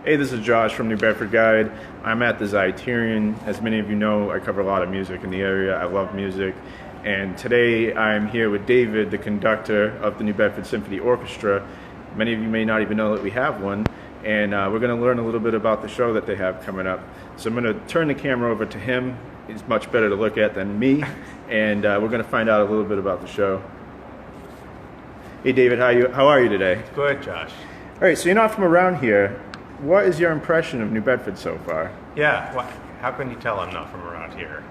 Hey, this is Josh from New Bedford Guide. I'm at the Zyterion. As many of you know, I cover a lot of music in the area. I love music. And today I'm here with David, the conductor of the New Bedford Symphony Orchestra. Many of you may not even know that we have one. And we're going to learn a little bit about the show that they have coming up. So I'm going to turn the camera over to him. He's much better to look at than me. And we're going to find out a little bit about the show. Hey, David, how are you today? Good, Josh. All right, so you're not from around here. What is your impression of New Bedford so far? Yeah, well, how can you tell I'm not from around here?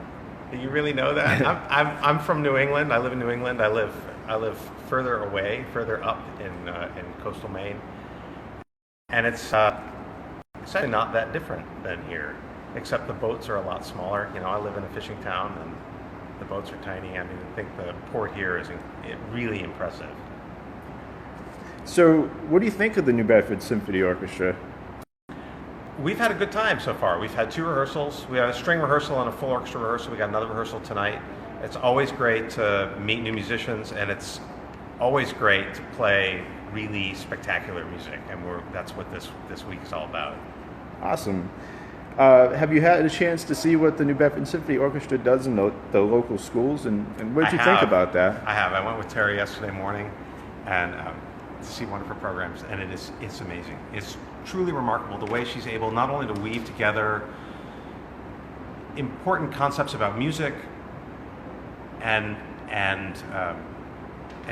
Do you really know that? I'm from New England. I live in New England. I live further away, further up in coastal Maine, and it's actually not that different than here, except the boats are a lot smaller. You know, I live in a fishing town, and the boats are tiny. I mean, I think the port here is really impressive. So, what do you think of the New Bedford Symphony Orchestra? We've had a good time so far. We've had 2 rehearsals. We had a string rehearsal and a full orchestra rehearsal. We got another rehearsal tonight. It's always great to meet new musicians, and it's always great to play really spectacular music. And that's what this week is all about. Awesome. Have you had a chance to see what the New Bedford Symphony Orchestra does in the local schools, and what did you think about that? I have. I went with Terry yesterday morning, and to see one of her programs, and it's amazing. It's truly remarkable the way she's able not only to weave together important concepts about music and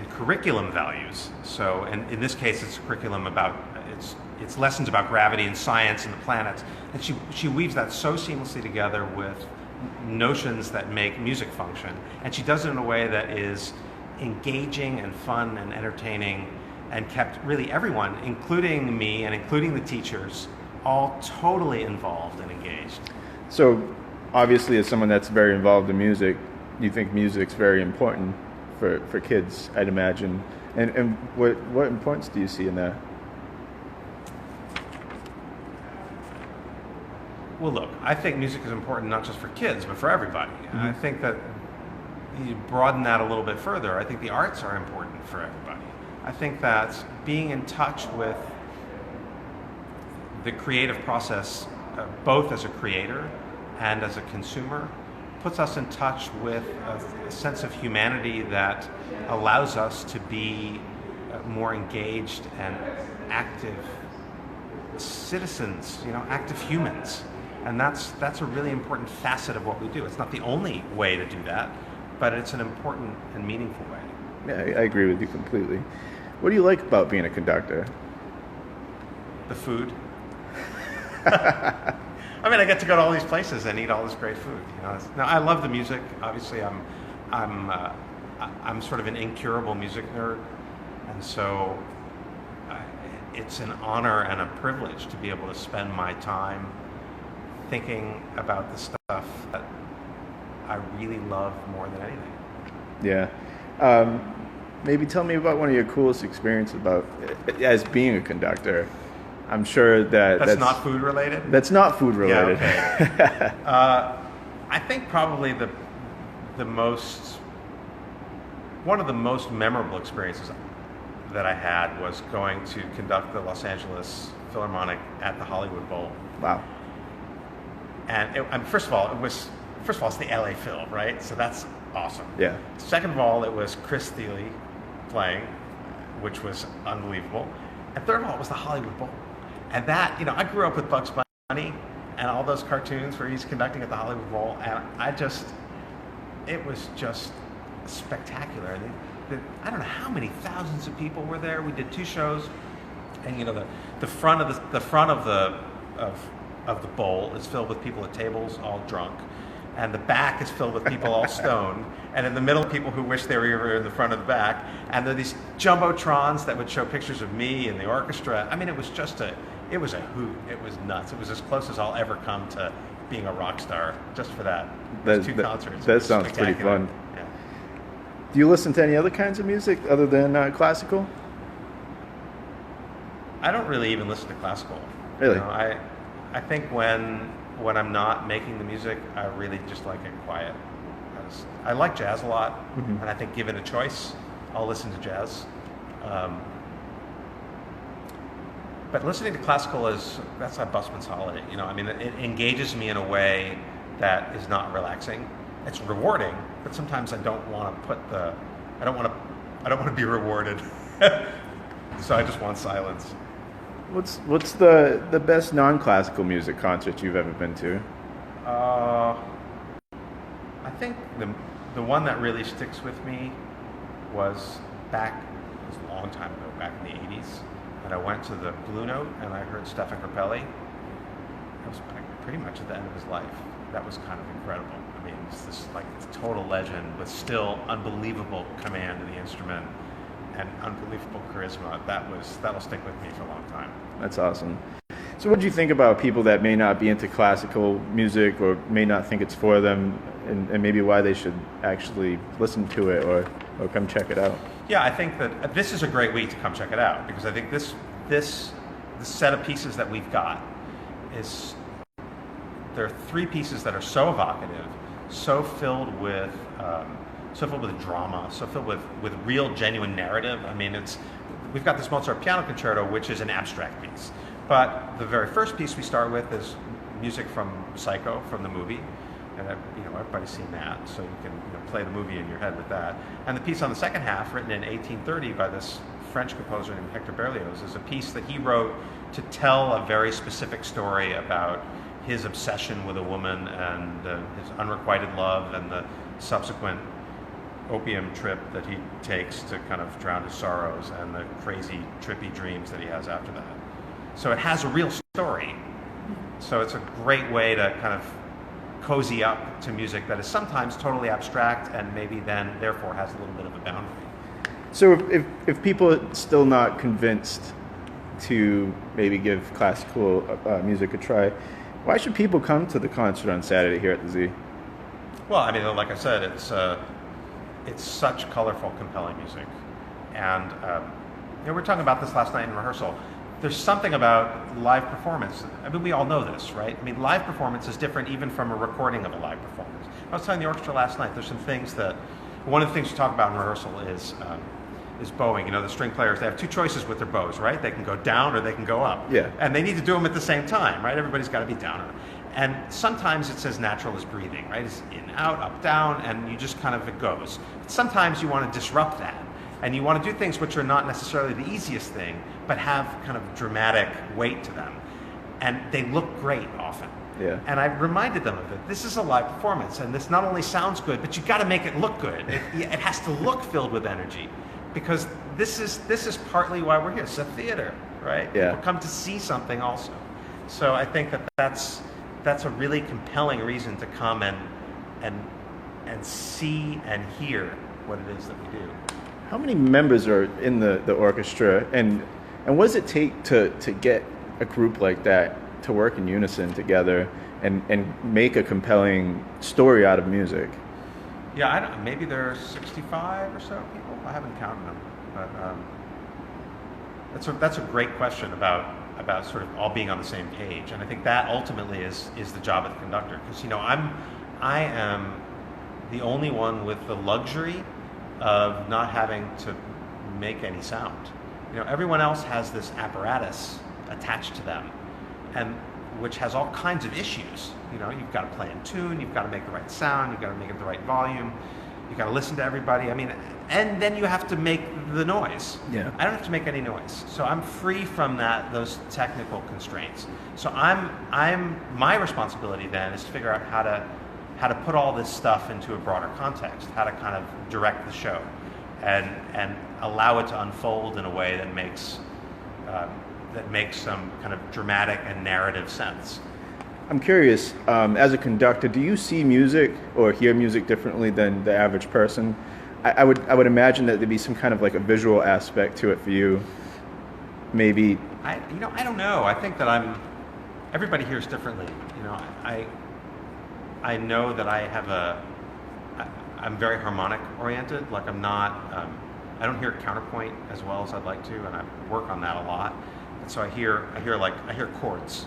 curriculum values. So, and in this case, it's a curriculum about it's lessons about gravity and science and the planets, and she weaves that so seamlessly together with notions that make music function, and she does it in a way that is engaging and fun and entertaining, and kept really everyone, including me and including the teachers, all totally involved and engaged. So, obviously, as someone that's very involved in music, you think music's very important for kids, I'd imagine. And what importance do you see in that? Well, look, I think music is important not just for kids, but for everybody. Mm-hmm. I think that you broaden that a little bit further. I think the arts are important for everybody. I think that being in touch with the creative process, both as a creator and as a consumer, puts us in touch with a sense of humanity that allows us to be more engaged and active citizens, active humans. And that's a really important facet of what we do. It's not the only way to do that, but it's an important and meaningful way. Yeah, I agree with you completely. What do you like about being a conductor? The food. I mean, I get to go to all these places and eat all this great food. Now, I love the music. Obviously, I'm sort of an incurable music nerd, and so it's an honor and a privilege to be able to spend my time thinking about the stuff that I really love more than anything. Yeah. Maybe tell me about one of your coolest experiences as being a conductor. I'm sure that's not food related. That's not food related. Yeah, okay. I think probably one of the most memorable experiences that I had was going to conduct the Los Angeles Philharmonic at the Hollywood Bowl. Wow. And first of all, it's the LA Phil, right? So that's awesome. Yeah. Second of all, it was Chris Thiele playing, which was unbelievable. And third of all, it was the Hollywood Bowl. And that, I grew up with Bugs Bunny and all those cartoons where he's conducting at the Hollywood Bowl, and it was just spectacular. I don't know how many thousands of people were there. We did 2 shows, and the front of the bowl is filled with people at tables, all drunk. And the back is filled with people all stoned, and in the middle, people who wish they were in the front of the back. And there are these jumbotrons that would show pictures of me and the orchestra. I mean, it was a hoot. It was nuts. It was as close as I'll ever come to being a rock star, just for that. Those 2 concerts. That sounds pretty fun. Yeah. Do you listen to any other kinds of music other than classical? I don't really even listen to classical. Really? I think when I'm not making the music, I really just like it quiet. I like jazz a lot, mm-hmm. and I think given a choice, I'll listen to jazz. But listening to classical that's a busman's holiday. You know, I mean, it engages me in a way that is not relaxing. It's rewarding, but sometimes I don't want to be rewarded. So I just want silence. What's the best non-classical music concert you've ever been to? I think the one that really sticks with me was a long time ago, back in the 80s, and I went to the Blue Note and I heard Stefan Grappelli. That was pretty much at the end of his life. That was kind of incredible. I mean, it's this like total legend with still unbelievable command of the instrument and unbelievable charisma. That'll stick with me for a long time. That's awesome. So what do you think about people that may not be into classical music or may not think it's for them, and maybe why they should actually listen to it or come check it out? Yeah, I think that this is a great week to come check it out, because I think this set of pieces that we've got there are three pieces that are so evocative, so filled with drama, so filled with real, genuine narrative. I mean, we've got this Mozart piano concerto, which is an abstract piece. But the very first piece we start with is music from Psycho, from the movie. And everybody's seen that, so you can play the movie in your head with that. And the piece on the second half, written in 1830 by this French composer named Hector Berlioz, is a piece that he wrote to tell a very specific story about his obsession with a woman and his unrequited love and the subsequent opium trip that he takes to kind of drown his sorrows and the crazy, trippy dreams that he has after that. So it has a real story. So it's a great way to kind of cozy up to music that is sometimes totally abstract and maybe then therefore has a little bit of a boundary. So if people are still not convinced to maybe give classical music a try, why should people come to the concert on Saturday here at the Z? Well, I mean, like I said, it's such colorful, compelling music. And we were talking about this last night in rehearsal. There's something about live performance. I mean, we all know this, right? I mean, live performance is different even from a recording of a live performance. I was telling the orchestra last night, there's some things one of the things we talk about in rehearsal is bowing. You know, the string players, they have two choices with their bows, right? They can go down or they can go up. Yeah. And they need to do them at the same time, right? Everybody's got to be down. And sometimes it's as natural as breathing, right? It's in, out, up, down, and you just kind of, it goes. But sometimes you want to disrupt that. And you want to do things which are not necessarily the easiest thing, but have kind of dramatic weight to them. And they look great often. Yeah. And I reminded them of it. This is a live performance, and this not only sounds good, but you've got to make it look good. It has to look filled with energy, because this is partly why we're here. It's a theater, right? Yeah. People come to see something also. So I think that's a really compelling reason to come and see and hear what it is that we do. How many members are in the orchestra, and what does it take to get a group like that to work in unison together and make a compelling story out of music? Yeah, I don't, maybe there's 65 or so people. I haven't counted them, but that's a great question about sort of all being on the same page, and I think that ultimately is the job of the conductor, because I am the only one with the luxury of not having to make any sound. Everyone else has this apparatus attached to them, and which has all kinds of issues. You've got to play in tune, you've got to make the right sound, you've got to make it the right volume, you've got to listen to everybody. I mean, and then you have to make the noise. Yeah. I don't have to make any noise, so I'm free from those technical constraints. So my responsibility then is to figure out how to put all this stuff into a broader context, how to kind of direct the show, and allow it to unfold in a way that makes some kind of dramatic and narrative sense. I'm curious, as a conductor, do you see music or hear music differently than the average person? I would imagine that there'd be some kind of like a visual aspect to it for you. Maybe. I don't know. I think that everybody hears differently. I know that I'm very harmonic oriented. Like I don't hear counterpoint as well as I'd like to, and I work on that a lot. And so I hear chords.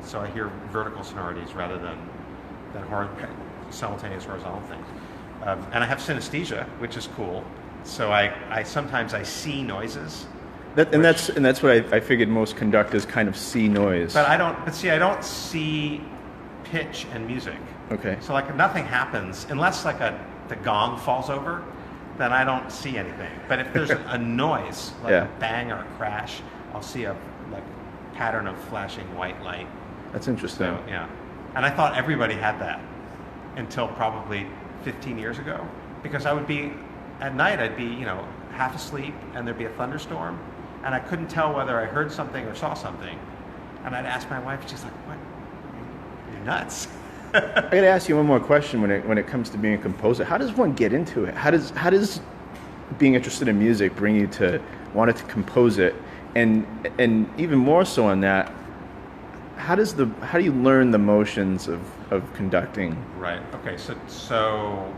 So I hear vertical sonorities rather than simultaneous horizontal things. And I have synesthesia, which is cool. So I sometimes see noises, That's what I figured most conductors kind of see noise. But I don't see pitch and music. Okay. So like nothing happens unless like the gong falls over, then I don't see anything. But if there's a noise, like a bang or a crash, I'll see a like pattern of flashing white light. That's interesting. So, yeah. And I thought everybody had that until probably 15 years ago, because I would be at night, I'd be, half asleep, and there'd be a thunderstorm, and I couldn't tell whether I heard something or saw something. And I'd ask my wife, she's like, "What? You're nuts." I got to ask you one more question when it comes to being a composer. How does one get into it? How does being interested in music bring you to wanting to compose it? And even more so on that, how do you learn the motions of conducting? Right. Okay. So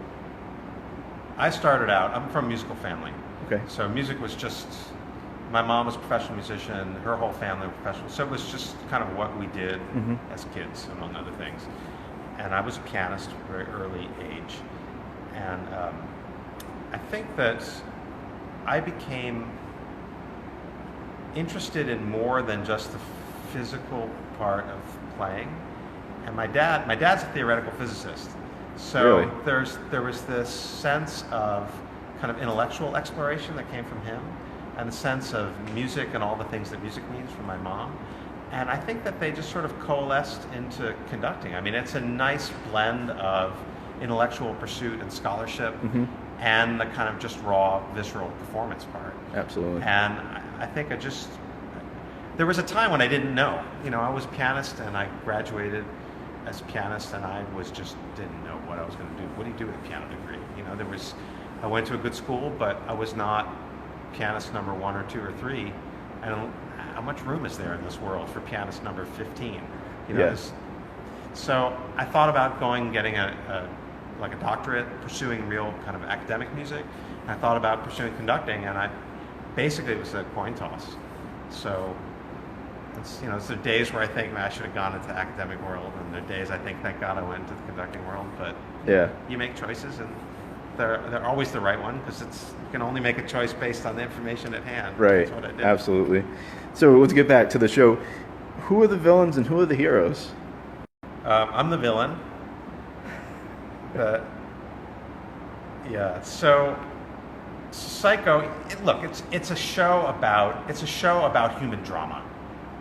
I started out. I'm from a musical family. Okay. So music was just. My mom was a professional musician. Her whole family were professional. So it was just kind of what we did as kids, among other things. And I was a pianist at a very early age. And I think that I became interested in more than just the physical part of playing. And my dad's a theoretical physicist. So really? there was this sense of kind of intellectual exploration that came from him, and the sense of music and all the things that music means from my mom. And I think that they just sort of coalesced into conducting. I mean, it's a nice blend of intellectual pursuit and scholarship and the kind of just raw, visceral performance part. Absolutely. And I think there was a time when I didn't know. I was a pianist and I graduated as a pianist, and I didn't know what I was going to do. What do you do with a piano degree? I went to a good school, but I was not pianist number 1 or 2 or 3. And how much room is there in this world for pianist number 15? Yes. So I thought about getting a doctorate, pursuing real kind of academic music. And I thought about pursuing conducting, and it was a coin toss. So it's the days where I think I should have gone into the academic world, and there are days I think, thank God I went into the conducting world. But you make choices, and they're always the right one, because you can only make a choice based on the information at hand. Right. That's what I did. Absolutely. So let's get back to the show. Who are the villains and who are the heroes? I'm the villain. So Psycho. Look, it's a show about human drama,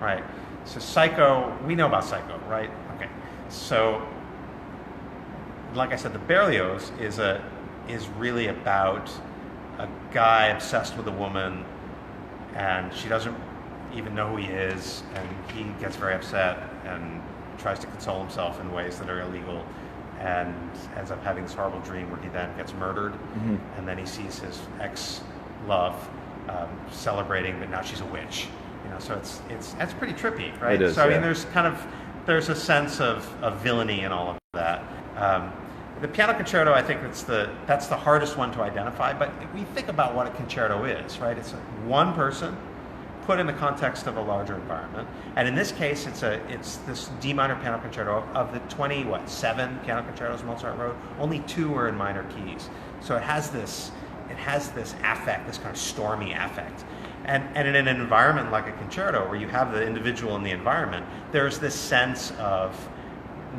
right? So Psycho. We know about Psycho, right? Okay. So, like I said, the Berlioz is really about a guy obsessed with a woman, and she doesn't even know who he is, and he gets very upset and tries to console himself in ways that are illegal, and ends up having this horrible dream where he then gets murdered, and then he sees his ex-love celebrating, but now she's a witch. So that's pretty trippy, right? It is, so I mean, there's a sense of villainy in all of that. The piano concerto, I think that's the hardest one to identify. But we think about what a concerto is, right? It's one person put in the context of a larger environment, and in this case, it's this D minor piano concerto. Of the 7 piano concertos Mozart wrote, only 2 are in minor keys. So it has this affect, this kind of stormy affect. And in an environment like a concerto, where you have the individual in the environment, there's this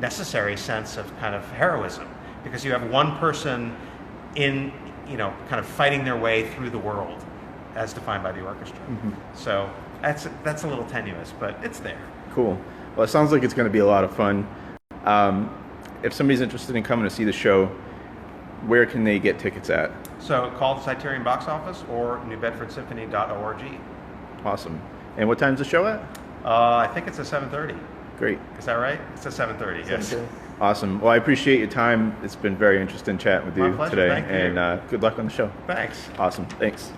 necessary sense of kind of heroism, because you have one person kind of fighting their way through the world, as defined by the orchestra. So that's a little tenuous, but it's there. Cool. Well, it sounds like it's going to be a lot of fun. If somebody's interested in coming to see the show, where can they get tickets at? So call the Criterion box office or newbedfordsymphony.org. Awesome. And what time's the show at? I think it's at 7:30. Great. Is that right? It's at 7:30, yes. Awesome. Well, I appreciate your time. It's been very interesting chatting with you My pleasure. today. Thank you. And good luck on the show. Thanks. Awesome. Thanks.